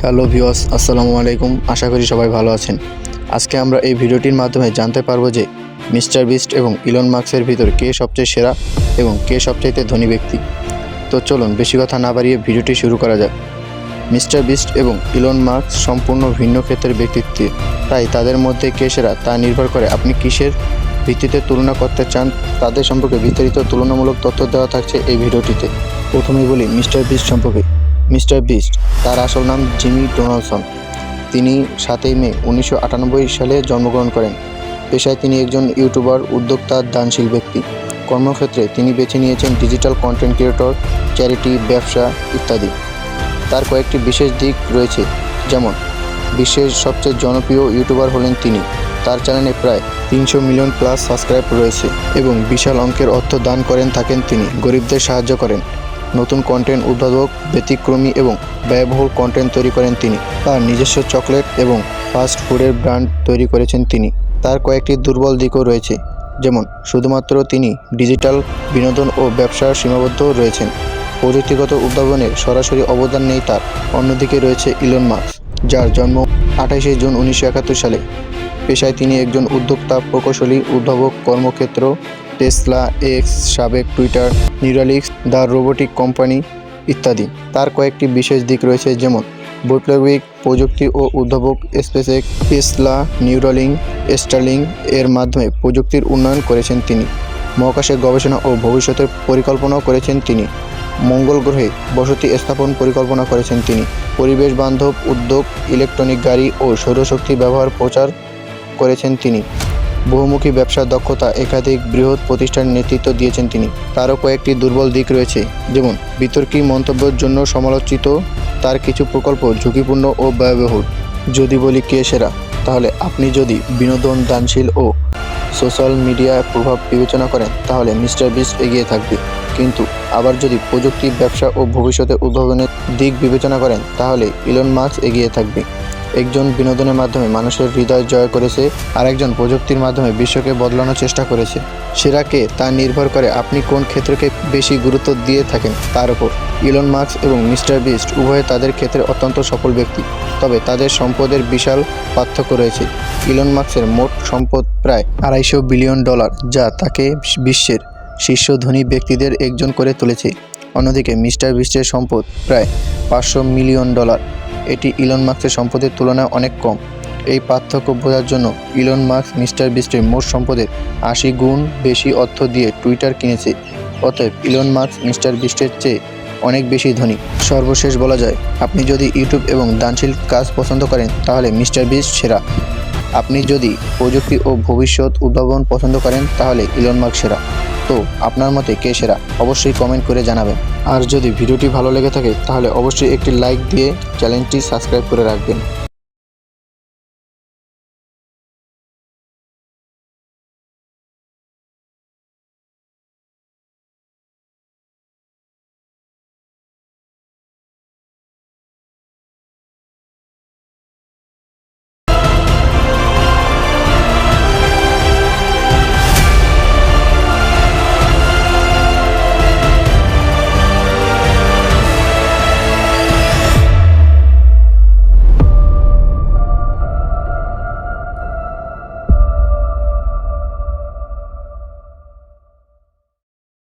Hello viewers, আসসালামু আলাইকুম। আশা করি সবাই ভালো আছেন। আজকে আমরা এই ভিডিওটির মাধ্যমে জানতে পারবো যে মিস্টার বিস্ট এবং ইলন মাস্কের ভিতর কে সবচেয়ে সেরা এবং কে সবচাইতে ধনী ব্যক্তি। তো চলুন বেশি কথা না বাড়িয়ে ভিডিওটি শুরু করা যাক। মিস্টার বিস্ট এবং ইলন মাস্ক সম্পূর্ণ ভিন্ন ক্ষেত্রের ব্যক্তিত্বে, তাই তাদের মধ্যে কে সেরা তা নির্ভর করে আপনি কিসের ভিত্তিতে তুলনা করতে চান তাদের সম্পর্কে বিস্তারিত তুলনামূলক তথ্য দেওয়া থাকছে এই ভিডিওটিতে। প্রথমেই বলি মিস্টার বিস্ট সম্পর্কে। মিস্টার বিস্ট, তার আসল নাম জিমি ডোনাল্ডসন। তিনি 7 মে 1998 সালে জন্মগ্রহণ করেন। পেশায় তিনি একজন ইউটিউবার, উদ্যোক্তা, দানশীল ব্যক্তি। কর্মক্ষেত্রে তিনি বেছে নিয়েছেন ডিজিটাল কন্টেন্ট ক্রিয়েটর, চ্যারিটি, ব্যবসা ইত্যাদি। তার কয়েকটি বিশেষ দিক রয়েছে, যেমন বিশ্বের সবচেয়ে জনপ্রিয় ইউটিউবার হলেন তিনি। তার চ্যানেলে প্রায় 300 মিলিয়ন প্লাস সাবস্ক্রাইব রয়েছে এবং বিশাল অঙ্কের অর্থ দান করেন থাকেন তিনি। গরিবদের সাহায্য করেন। নতুন কন্টেন্ট উদ্ভাবক, ব্যতিক্রমী এবং ব্যয়বহুল কন্টেন্ট তৈরি করেন তিনি। তার নিজস্ব চকলেট এবং ফাস্ট ফুডের ব্র্যান্ড তৈরি করেছেন তিনি। তার কয়েকটি দুর্বল দিকও রয়েছে, যেমন শুধুমাত্র তিনি ডিজিটাল বিনোদন ও ব্যবসার সীমাবদ্ধ রয়েছেন। প্রযুক্তিগত উদ্ভাবনের সরাসরি অবদান নেই তার। অন্যদিকে রয়েছে ইলন মাস্ক, যার জন্ম 28 জুন 1971 সালে। পেশায় তিনি একজন উদ্যোক্তা, প্রকৌশলী, উদ্ভাবক। কর্মক্ষেত্র টেসলা, এক্স, সাবেক টুইটার, নিউরালিঙ্কস, দ্য রোবোটিক কোম্পানি ইত্যাদি। তার কয়েকটি বিশেষ দিক রয়েছে, যেমন বৈপ্লবিক প্রযুক্তি ও উদ্ভাবক। স্পেসএক্স, টেসলা, নিউরালিঙ্ক, স্টারলিংক এর মাধ্যমে প্রযুক্তির উন্নয়ন করেছেন তিনি। মহাকাশে গবেষণা ও ভবিষ্যতের পরিকল্পনাও করেছেন তিনি। মঙ্গল গ্রহে বসতি স্থাপন পরিকল্পনা করেছেন তিনি। পরিবেশ বান্ধব উদ্যোগ, ইলেকট্রনিক গাড়ি ও সৌরশক্তি ব্যবহার প্রচার করেছেন তিনি। বহুমুখী ব্যবসার দক্ষতা, একাধিক বৃহৎ প্রতিষ্ঠানের নেতৃত্ব দিয়েছেন তিনি। তারও কয়েকটি দুর্বল দিক রয়েছে, যেমন বিতর্কী মন্তব্যের জন্য সমালোচিত। তার কিছু প্রকল্প ঝুঁকিপূর্ণ ও ব্যয়বহুল। যদি বলি কে সেরা, তাহলে আপনি যদি বিনোদন, দানশীল ও সোশ্যাল মিডিয়ার প্রভাব বিবেচনা করেন তাহলে মিস্টার বিস্ট এগিয়ে থাকবে। কিন্তু আবার যদি প্রযুক্তি, ব্যবসা ও ভবিষ্যতে উদ্ভাবনের দিক বিবেচনা করেন তাহলে ইলন মাস্ক এগিয়ে থাকবে। একজন বিনোদনের মাধ্যমে মানুষের হৃদয় জয় করেছে, আর একজন প্রযুক্তির মাধ্যমে বিশ্বকে বদলানোর চেষ্টা করেছে। সেরা কে তা নির্ভর করে আপনি কোন ক্ষেত্রকে বেশি গুরুত্ব দিয়ে থাকেন তার উপর। ইলন মাস্ক এবং মিস্টার বিস্ট উভয়ে তাদের ক্ষেত্রে অত্যন্ত সফল ব্যক্তি, তবে তাদের সম্পদের বিশাল পার্থক্য রয়েছে। ইলন মাস্কের মোট সম্পদ প্রায় $250 বিলিয়ন, যা তাকে বিশ্বের শীর্ষ ধনী ব্যক্তিদের একজন করে তুলেছে। অন্যদিকে মিস্টার বিস্টের সম্পদ প্রায় $500 মিলিয়ন। এটি ইলন মাস্কের সম্পদের তুলনায় অনেক কম। এই পার্থক্য বোঝার জন্য ইলন মাস্ক মিস্টার বিস্টের মোট সম্পদের 80 গুণ বেশি অর্থ দিয়ে টুইটার কিনেছে। অতএব ইলন মাস্ক মিস্টার বিস্টের চেয়ে অনেক বেশি ধনী। সর্বশেষ বলা যায়, আপনি যদি ইউটিউব এবং দানশীল কাজ পছন্দ করেন তাহলে মিস্টার বিস্ট সেরা। আপনি যদি প্রযুক্তি ও ভবিষ্যৎ উদ্ভাবন পছন্দ করেন তাহলে ইলন মাস্ক সেরা। তো আপনার মতে কে সেরা অবশ্যই কমেন্ট করে জানাবেন। আর যদি ভিডিওটি ভালো লেগে থাকে তাহলে অবশ্যই একটি লাইক দিয়ে চ্যানেলটি সাবস্ক্রাইব করে রাখবেন।